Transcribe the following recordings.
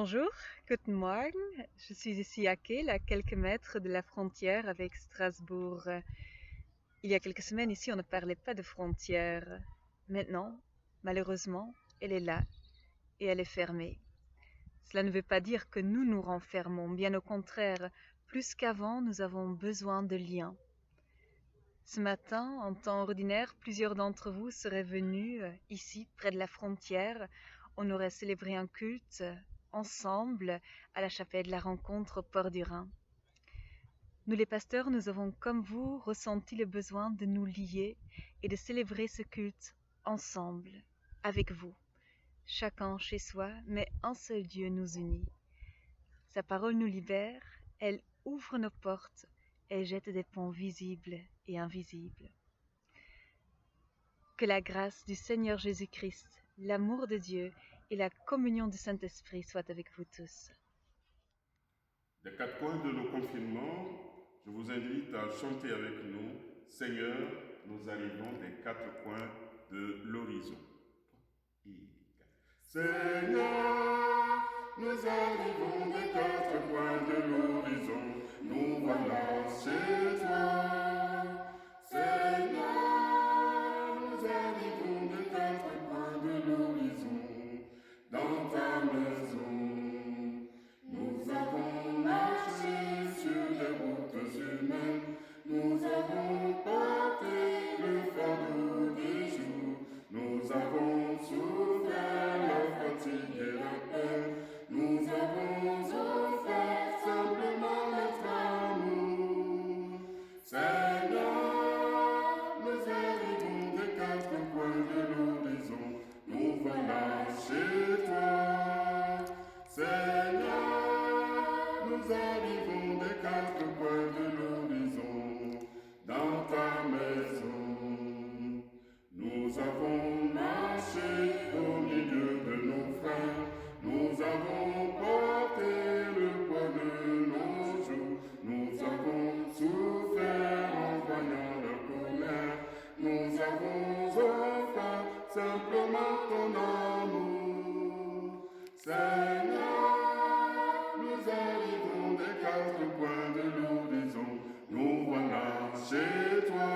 Bonjour, guten Morgen. Je suis ici à Kehl, à quelques mètres de la frontière avec Strasbourg. Il y a quelques semaines ici, on ne parlait pas de frontières. Maintenant, malheureusement, elle est là et elle est fermée. Cela ne veut pas dire que nous nous renfermons, bien au contraire, plus qu'avant, nous avons besoin de liens. Ce matin, en temps ordinaire, plusieurs d'entre vous seraient venus ici, près de la frontière. On aurait célébré un culte ensemble à la chapelle de la rencontre au port du Rhin. Nous les pasteurs, nous avons comme vous ressenti le besoin de nous lier et de célébrer ce culte ensemble, avec vous, chacun chez soi, mais un seul Dieu nous unit. Sa parole nous libère, elle ouvre nos portes, elle jette des ponts visibles et invisibles. Que la grâce du Seigneur Jésus-Christ, l'amour de Dieu et la communion du Saint-Esprit soient avec vous tous. Des quatre coins de nos confinements, je vous invite à chanter avec nous « Seigneur, nous arrivons des quatre coins de l'horizon ». Seigneur, nous arrivons des quatre coins de l'horizon, nous voilà chez toi. Seigneur, nous arrivons des quatre coins de l'horizon, dans ta maison. Nous avons marché sur des routes humaines, nous avons porté le fardeau des jours, nous avons souffert la fatigue et la peine, nous avons offert simplement notre amour. Seigneur, nous arrivons des quatre coins de l'horizon, nous voilà chez toi. Seigneur, nous arrivons des quatre coins de l'horizon, dans ta maison. Nous avons marché au milieu de nos frères, nous avons porté le poids de nos jours, nous avons souffert en voyant leur colère, nous avons offert simplement ton amour. Seigneur, nous arrivons des quatre coins de l'horizon, nous voilà chez toi.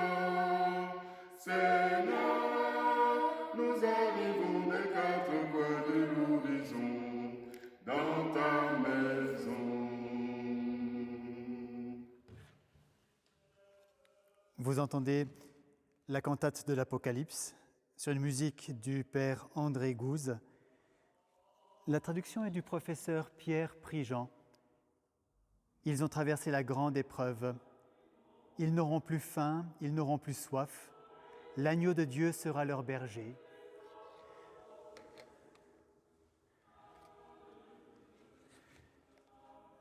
Seigneur, nous arrivons des quatre coins de l'horizon, dans ta maison. Vous entendez la cantate de l'Apocalypse sur une musique du père André Gouze. La traduction est du professeur Pierre Prigent. Ils ont traversé la grande épreuve. Ils n'auront plus faim, ils n'auront plus soif. L'agneau de Dieu sera leur berger.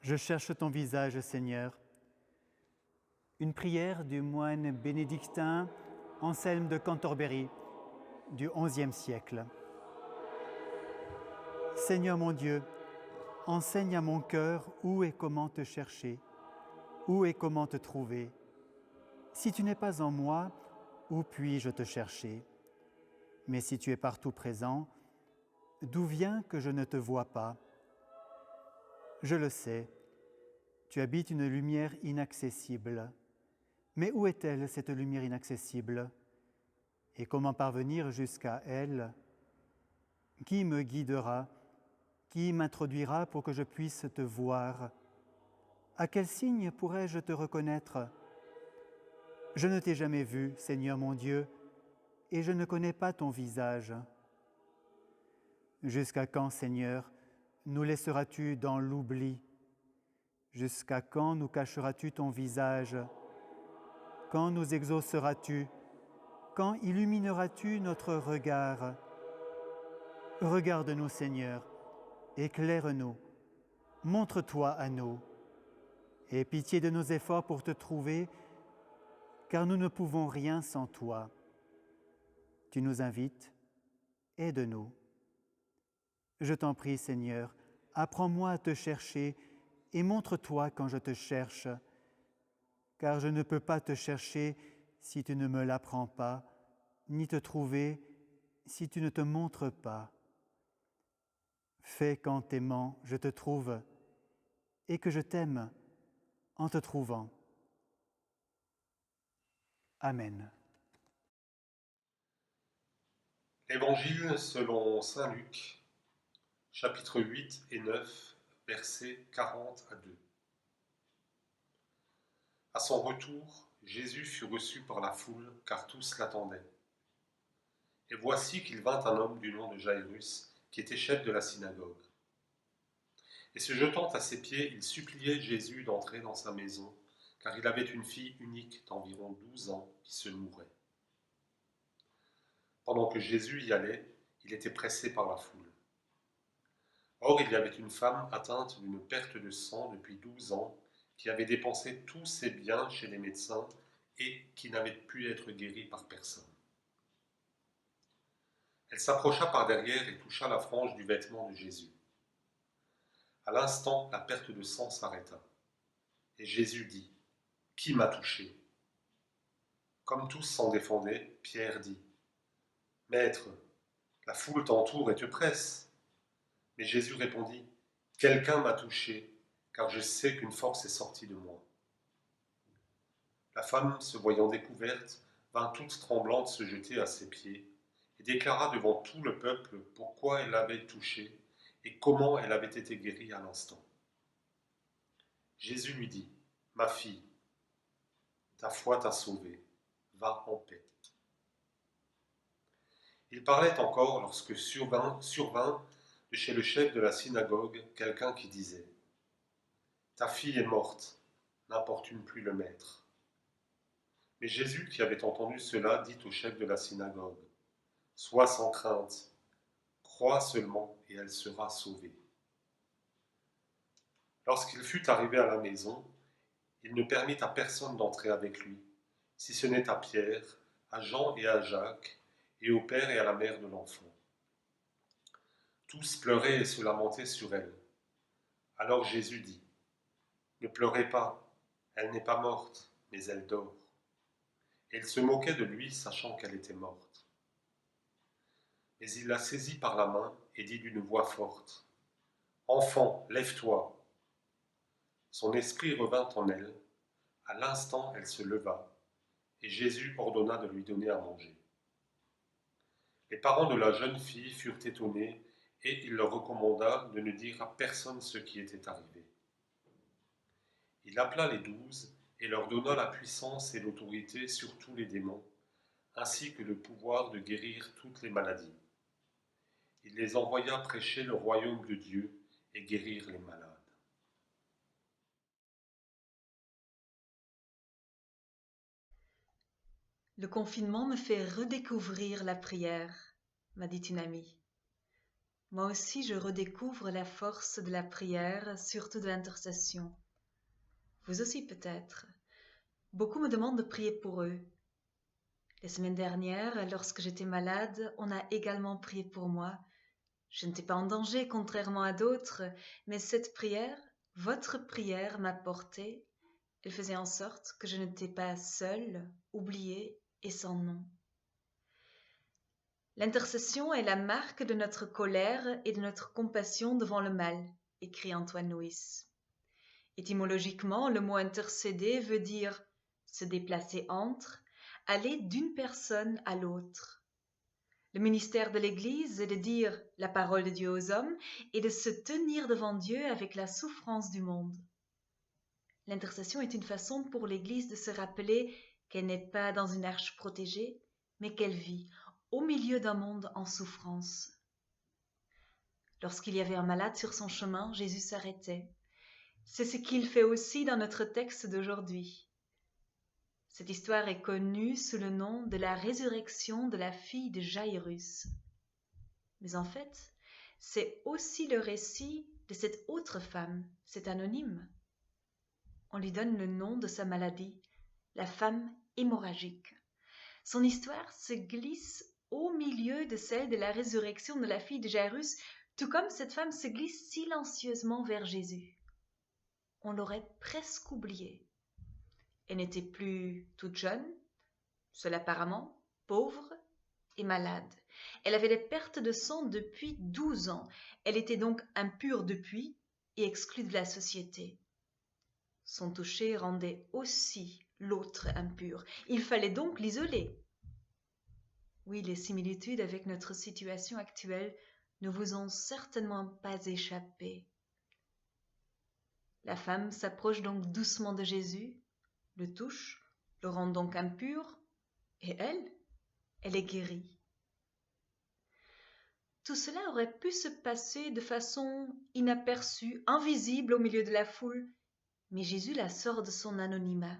Je cherche ton visage, Seigneur. Une prière du moine bénédictin Anselme de Cantorbéry du XIe siècle. Seigneur mon Dieu, enseigne à mon cœur où et comment te chercher, où et comment te trouver. Si tu n'es pas en moi, où puis-je te chercher? Mais si tu es partout présent, d'où vient que je ne te vois pas? Je le sais, tu habites une lumière inaccessible. Mais où est-elle, cette lumière inaccessible? Et comment parvenir jusqu'à elle? Qui me guidera? Qui m'introduira pour que je puisse te voir? À quel signe pourrais-je te reconnaître? Je ne t'ai jamais vu, Seigneur mon Dieu, et je ne connais pas ton visage. Jusqu'à quand, Seigneur, nous laisseras-tu dans l'oubli? Jusqu'à quand nous cacheras-tu ton visage? Quand nous exauceras-tu? Quand illumineras-tu notre regard? Regarde-nous, Seigneur, éclaire-nous, montre-toi à nous. Aie pitié de nos efforts pour te trouver, car nous ne pouvons rien sans toi. Tu nous invites, aide-nous. Je t'en prie, Seigneur, apprends-moi à te chercher et montre-toi quand je te cherche, car je ne peux pas te chercher si tu ne me l'apprends pas, ni te trouver si tu ne te montres pas. Fais qu'en t'aimant, je te trouve, et que je t'aime en te trouvant. Amen. Évangile selon saint Luc, chapitre 8 et 9, versets 40 à 2. À son retour, Jésus fut reçu par la foule, car tous l'attendaient. Et voici qu'il vint un homme du nom de Jaïrus, qui était chef de la synagogue. Et se jetant à ses pieds, il suppliait Jésus d'entrer dans sa maison, car il avait une fille unique d'environ 12 ans qui se mourait. Pendant que Jésus y allait, il était pressé par la foule. Or, il y avait une femme atteinte d'une perte de sang depuis 12 ans, qui avait dépensé tous ses biens chez les médecins et qui n'avait pu être guérie par personne. Elle s'approcha par derrière et toucha la frange du vêtement de Jésus. À l'instant, la perte de sang s'arrêta. Et Jésus dit : « Qui m'a touché ?» Comme tous s'en défendaient, Pierre dit : « Maître, la foule t'entoure et te presse. » Mais Jésus répondit : « Quelqu'un m'a touché, car je sais qu'une force est sortie de moi. » La femme, se voyant découverte, vint toute tremblante se jeter à ses pieds et déclara devant tout le peuple pourquoi elle l'avait touché et comment elle avait été guérie à l'instant. Jésus lui dit : « Ma fille, ta foi t'a sauvée, va en paix. » Il parlait encore lorsque survint de chez le chef de la synagogue quelqu'un qui disait : « Ta fille est morte, n'importune plus le maître. » Mais Jésus, qui avait entendu cela, dit au chef de la synagogue : « Sois sans crainte, crois seulement et elle sera sauvée. » Lorsqu'il fut arrivé à la maison, il ne permit à personne d'entrer avec lui, si ce n'est à Pierre, à Jean et à Jacques, et au père et à la mère de l'enfant. Tous pleuraient et se lamentaient sur elle. Alors Jésus dit : « Ne pleurez pas, elle n'est pas morte, mais elle dort. » Et ils se moquaient de lui, sachant qu'elle était morte. Mais il la saisit par la main et dit d'une voix forte : « Enfant, lève-toi. » Son esprit revint en elle. À l'instant, elle se leva, et Jésus ordonna de lui donner à manger. Les parents de la jeune fille furent étonnés, et il leur recommanda de ne dire à personne ce qui était arrivé. Il appela les 12 et leur donna la puissance et l'autorité sur tous les démons, ainsi que le pouvoir de guérir toutes les maladies. Il les envoya prêcher le royaume de Dieu et guérir les malades. Le confinement me fait redécouvrir la prière, m'a dit une amie. Moi aussi, je redécouvre la force de la prière, surtout de l'intercession. Vous aussi peut-être. Beaucoup me demandent de prier pour eux. La semaine dernière, lorsque j'étais malade, on a également prié pour moi. Je n'étais pas en danger, contrairement à d'autres, mais cette prière, votre prière, m'a portée. Elle faisait en sorte que je n'étais pas seule, oubliée et sans nom. L'intercession est la marque de notre colère et de notre compassion devant le mal, écrit Antoine Nuis. Étymologiquement, le mot intercéder veut dire se déplacer entre, aller d'une personne à l'autre. Le ministère de l'Église est de dire la parole de Dieu aux hommes et de se tenir devant Dieu avec la souffrance du monde. L'intercession est une façon pour l'Église de se rappeler qu'elle n'est pas dans une arche protégée, mais qu'elle vit au milieu d'un monde en souffrance. Lorsqu'il y avait un malade sur son chemin, Jésus s'arrêtait. C'est ce qu'il fait aussi dans notre texte d'aujourd'hui. Cette histoire est connue sous le nom de la résurrection de la fille de Jaïrus. Mais en fait, c'est aussi le récit de cette autre femme, c'est anonyme. On lui donne le nom de sa maladie, la femme hémorragique. Son histoire se glisse au milieu de celle de la résurrection de la fille de Jaïrus, tout comme cette femme se glisse silencieusement vers Jésus. On l'aurait presque oubliée. Elle n'était plus toute jeune, seule apparemment, pauvre et malade. Elle avait des pertes de sang depuis 12 ans. Elle était donc impure depuis et exclue de la société. Son toucher rendait aussi l'autre impur. Il fallait donc l'isoler. Oui, les similitudes avec notre situation actuelle ne vous ont certainement pas échappé. La femme s'approche donc doucement de Jésus, le touche, le rend donc impur, et elle est guérie. Tout cela aurait pu se passer de façon inaperçue, invisible au milieu de la foule, mais Jésus la sort de son anonymat.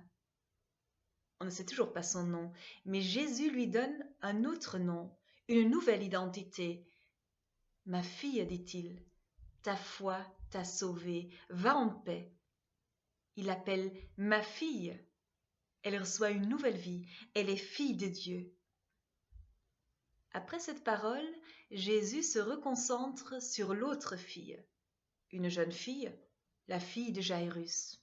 On ne sait toujours pas son nom, mais Jésus lui donne un autre nom, une nouvelle identité. Ma fille, dit-il, ta foi t'a sauvée, va en paix. Il l'appelle ma fille. Elle reçoit une nouvelle vie, elle est fille de Dieu. Après cette parole, Jésus se reconcentre sur l'autre fille, une jeune fille, la fille de Jairus.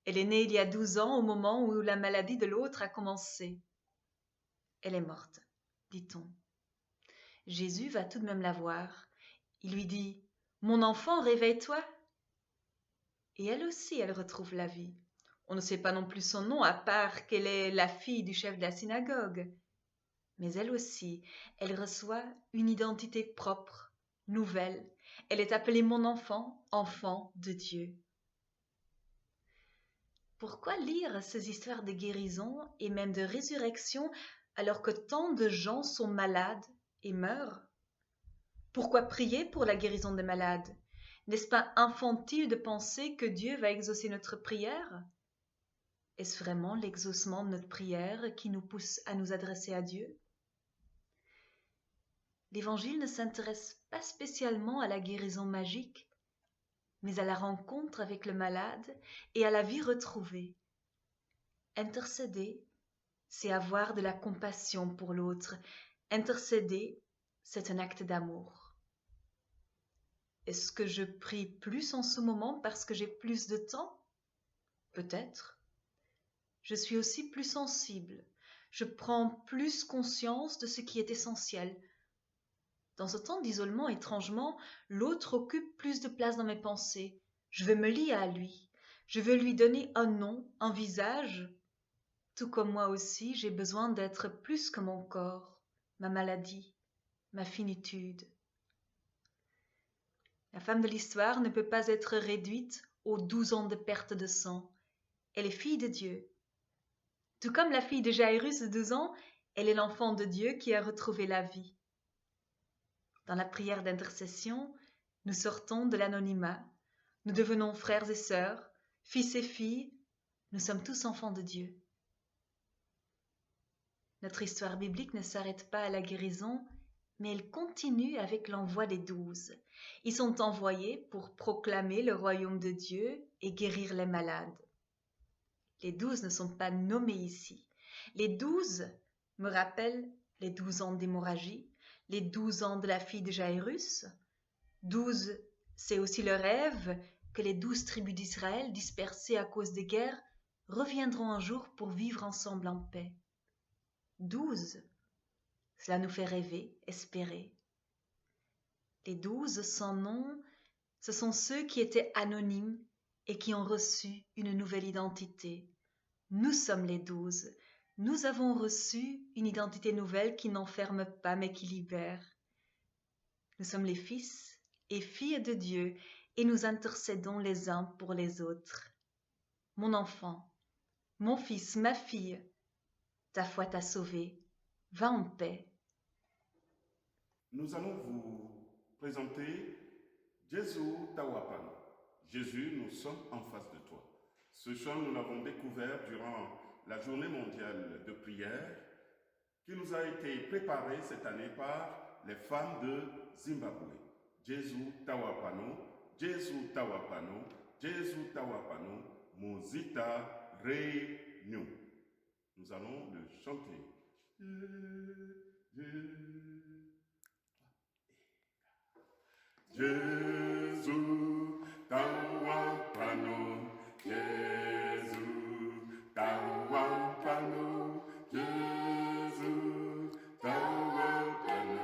Elle est née il y a 12 ans au moment où la maladie de l'autre a commencé. Elle est morte, dit-on. Jésus va tout de même la voir. Il lui dit « Mon enfant, réveille-toi » Et elle aussi, elle retrouve la vie. On ne sait pas non plus son nom, à part qu'elle est la fille du chef de la synagogue. Mais elle aussi, elle reçoit une identité propre, nouvelle. Elle est appelée mon enfant, enfant de Dieu. Pourquoi lire ces histoires de guérison et même de résurrection alors que tant de gens sont malades et meurent? Pourquoi prier pour la guérison des malades? N'est-ce pas infantile de penser que Dieu va exaucer notre prière? Est-ce vraiment l'exaucement de notre prière qui nous pousse à nous adresser à Dieu? L'Évangile ne s'intéresse pas spécialement à la guérison magique, mais à la rencontre avec le malade et à la vie retrouvée. Intercéder, c'est avoir de la compassion pour l'autre. Intercéder, c'est un acte d'amour. Est-ce que je prie plus en ce moment parce que j'ai plus de temps? Peut-être. Je suis aussi plus sensible. Je prends plus conscience de ce qui est essentiel. Dans ce temps d'isolement, étrangement, l'autre occupe plus de place dans mes pensées. Je veux me lier à lui. Je veux lui donner un nom, un visage. Tout comme moi aussi, j'ai besoin d'être plus que mon corps, ma maladie, ma finitude. La femme de l'histoire ne peut pas être réduite aux 12 ans de perte de sang. Elle est fille de Dieu. Tout comme la fille de Jairus de 12 ans, elle est l'enfant de Dieu qui a retrouvé la vie. Dans la prière d'intercession, nous sortons de l'anonymat, nous devenons frères et sœurs, fils et filles, nous sommes tous enfants de Dieu. Notre histoire biblique ne s'arrête pas à la guérison, mais elle continue avec l'envoi des 12. Ils sont envoyés pour proclamer le royaume de Dieu et guérir les malades. Les 12 ne sont pas nommés ici. Les 12 me rappellent les 12 ans d'hémorragie, les 12 ans de la fille de Jairus. 12, c'est aussi le rêve que les 12 tribus d'Israël, dispersées à cause des guerres, reviendront un jour pour vivre ensemble en paix. 12, cela nous fait rêver, espérer. Les 12 sans nom, ce sont ceux qui étaient anonymes et qui ont reçu une nouvelle identité. Nous sommes les 12. Nous avons reçu une identité nouvelle qui n'enferme pas mais qui libère. Nous sommes les fils et filles de Dieu et nous intercédons les uns pour les autres. Mon enfant, mon fils, ma fille, ta foi t'a sauvé. Va en paix. Nous allons vous présenter Jésus Tawapan. Jésus, nous sommes en face de toi. Ce chant, nous l'avons découvert durant la journée mondiale de prière qui nous a été préparée cette année par les femmes de Zimbabwe. Jésus Tawapano, Jésus Tawapano, Jésus Tawapano, Mozita Renew. Nous allons le chanter. Jésus Tawapano, Jésus Tawapano, Jésus Tawapano,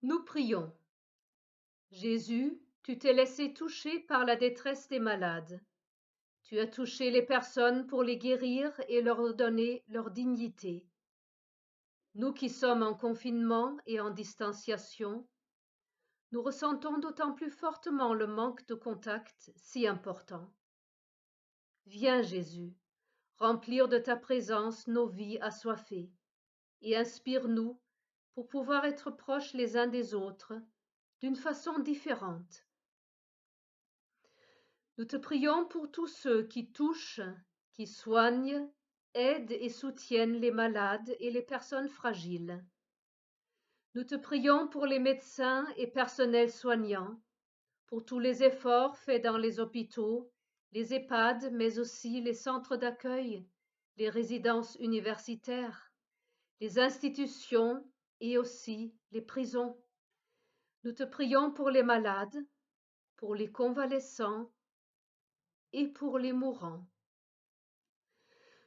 Nous prions. Jésus, tu t'es laissé toucher par la détresse des malades. Tu as touché les personnes pour les guérir et leur donner leur dignité. Nous qui sommes en confinement et en distanciation, nous ressentons d'autant plus fortement le manque de contact si important. Viens Jésus, remplir de ta présence nos vies assoiffées et inspire-nous pour pouvoir être proches les uns des autres d'une façon différente. Nous te prions pour tous ceux qui touchent, qui soignent, aident et soutiennent les malades et les personnes fragiles. Nous te prions pour les médecins et personnels soignants, pour tous les efforts faits dans les hôpitaux, les EHPAD, mais aussi les centres d'accueil, les résidences universitaires, les institutions et aussi les prisons. Nous te prions pour les malades, pour les convalescents et pour les mourants.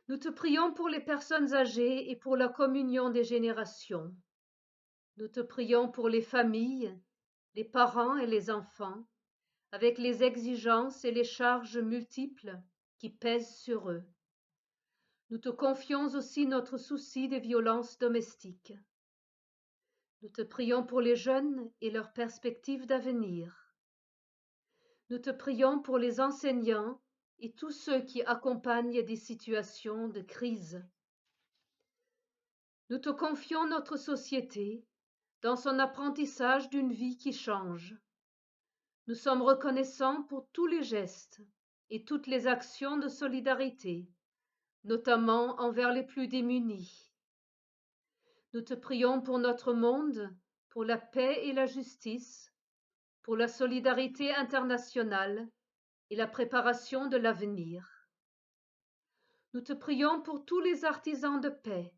Nous te prions pour les personnes âgées et pour la communion des générations. Nous te prions pour les familles, les parents et les enfants, avec les exigences et les charges multiples qui pèsent sur eux. Nous te confions aussi notre souci des violences domestiques. Nous te prions pour les jeunes et leurs perspectives d'avenir. Nous te prions pour les enseignants et tous ceux qui accompagnent des situations de crise. Nous te confions notre société dans son apprentissage d'une vie qui change. Nous sommes reconnaissants pour tous les gestes et toutes les actions de solidarité, notamment envers les plus démunis. Nous te prions pour notre monde, pour la paix et la justice, pour la solidarité internationale et la préparation de l'avenir. Nous te prions pour tous les artisans de paix,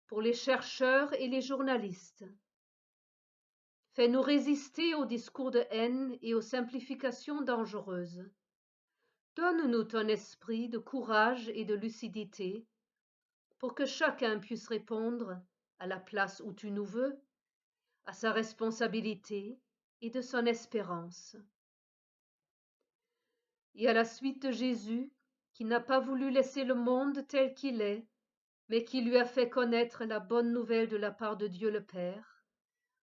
pour les chercheurs et les journalistes. Fais-nous résister aux discours de haine et aux simplifications dangereuses. Donne-nous ton esprit de courage et de lucidité pour que chacun puisse répondre à la place où tu nous veux, à sa responsabilité et de son espérance. Et à la suite de Jésus, qui n'a pas voulu laisser le monde tel qu'il est, mais qui lui a fait connaître la bonne nouvelle de la part de Dieu le Père,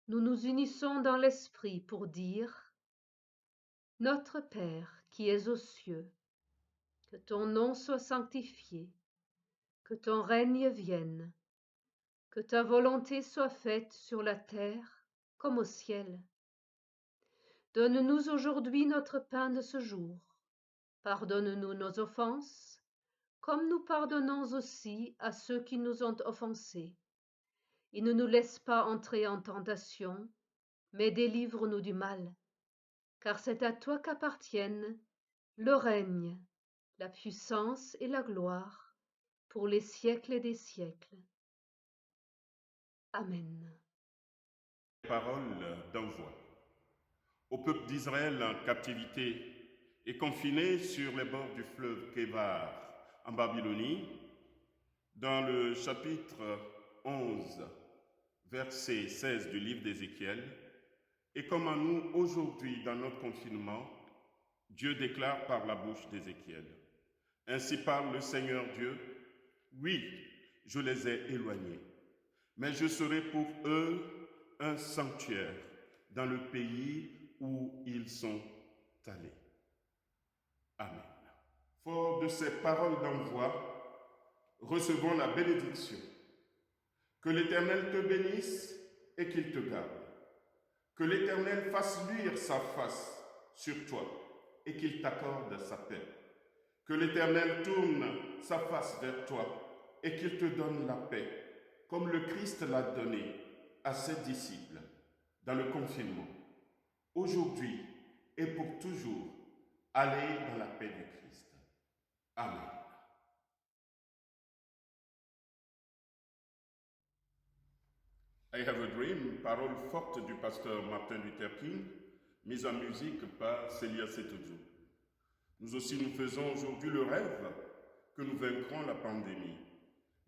nous nous unissons dans l'Esprit pour dire : Notre Père qui es aux cieux, que ton nom soit sanctifié, que ton règne vienne, que ta volonté soit faite sur la terre comme au ciel. Donne-nous aujourd'hui notre pain de ce jour. Pardonne-nous nos offenses, comme nous pardonnons aussi à ceux qui nous ont offensés. Et ne nous laisse pas entrer en tentation, mais délivre-nous du mal. Car c'est à toi qu'appartiennent le règne, la puissance et la gloire, pour les siècles des siècles. Amen. Parole d'envoi. Au peuple d'Israël en captivité et confiné sur les bords du fleuve Kébar en Babylonie, dans le chapitre 11, verset 16 du livre d'Ézéchiel, et comme à nous aujourd'hui dans notre confinement, Dieu déclare par la bouche d'Ézéchiel : Ainsi parle le Seigneur Dieu, oui, je les ai éloignés, mais je serai pour eux un sanctuaire dans le pays où ils sont allés. Amen. Fort de ces paroles d'envoi, recevons la bénédiction. Que l'Éternel te bénisse et qu'il te garde. Que l'Éternel fasse luire sa face sur toi et qu'il t'accorde sa paix. Que l'Éternel tourne sa face vers toi et qu'il te donne la paix, comme le Christ l'a donné à ses disciples dans le confinement. Aujourd'hui et pour toujours, allez dans la paix du Christ. Amen. I Have a Dream, parole forte du pasteur Martin Luther King, mise en musique par Célia Setoudzou. Nous aussi, nous faisons aujourd'hui le rêve que nous vaincrons la pandémie.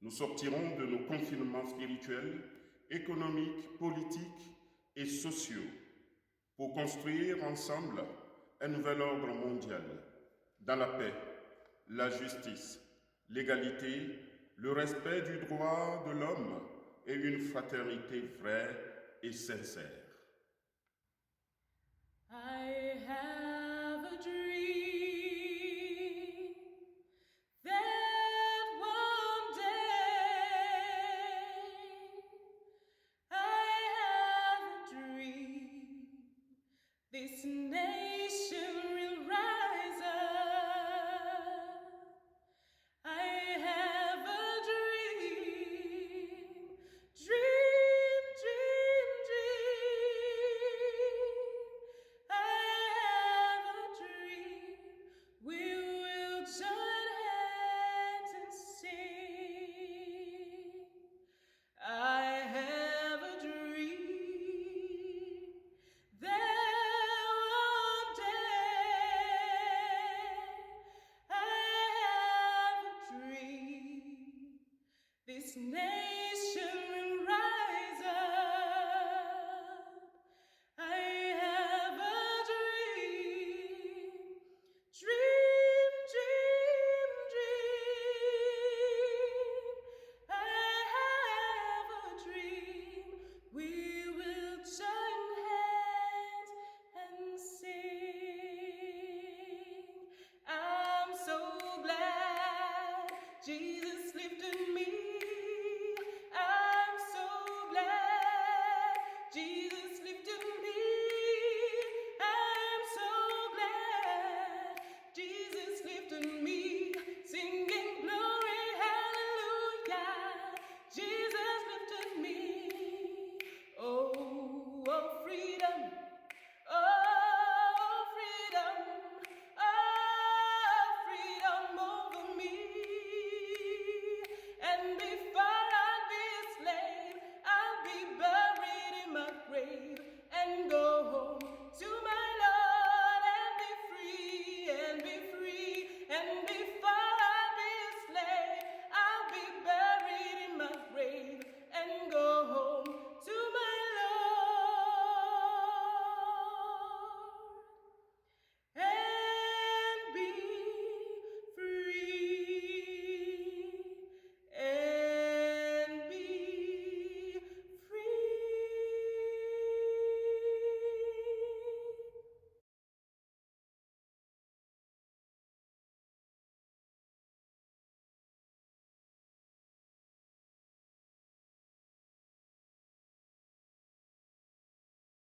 Nous sortirons de nos confinements spirituels, économiques, politiques et sociaux pour construire ensemble un nouvel ordre mondial dans la paix, la justice, l'égalité, le respect du droit de l'homme et une fraternité vraie et sincère.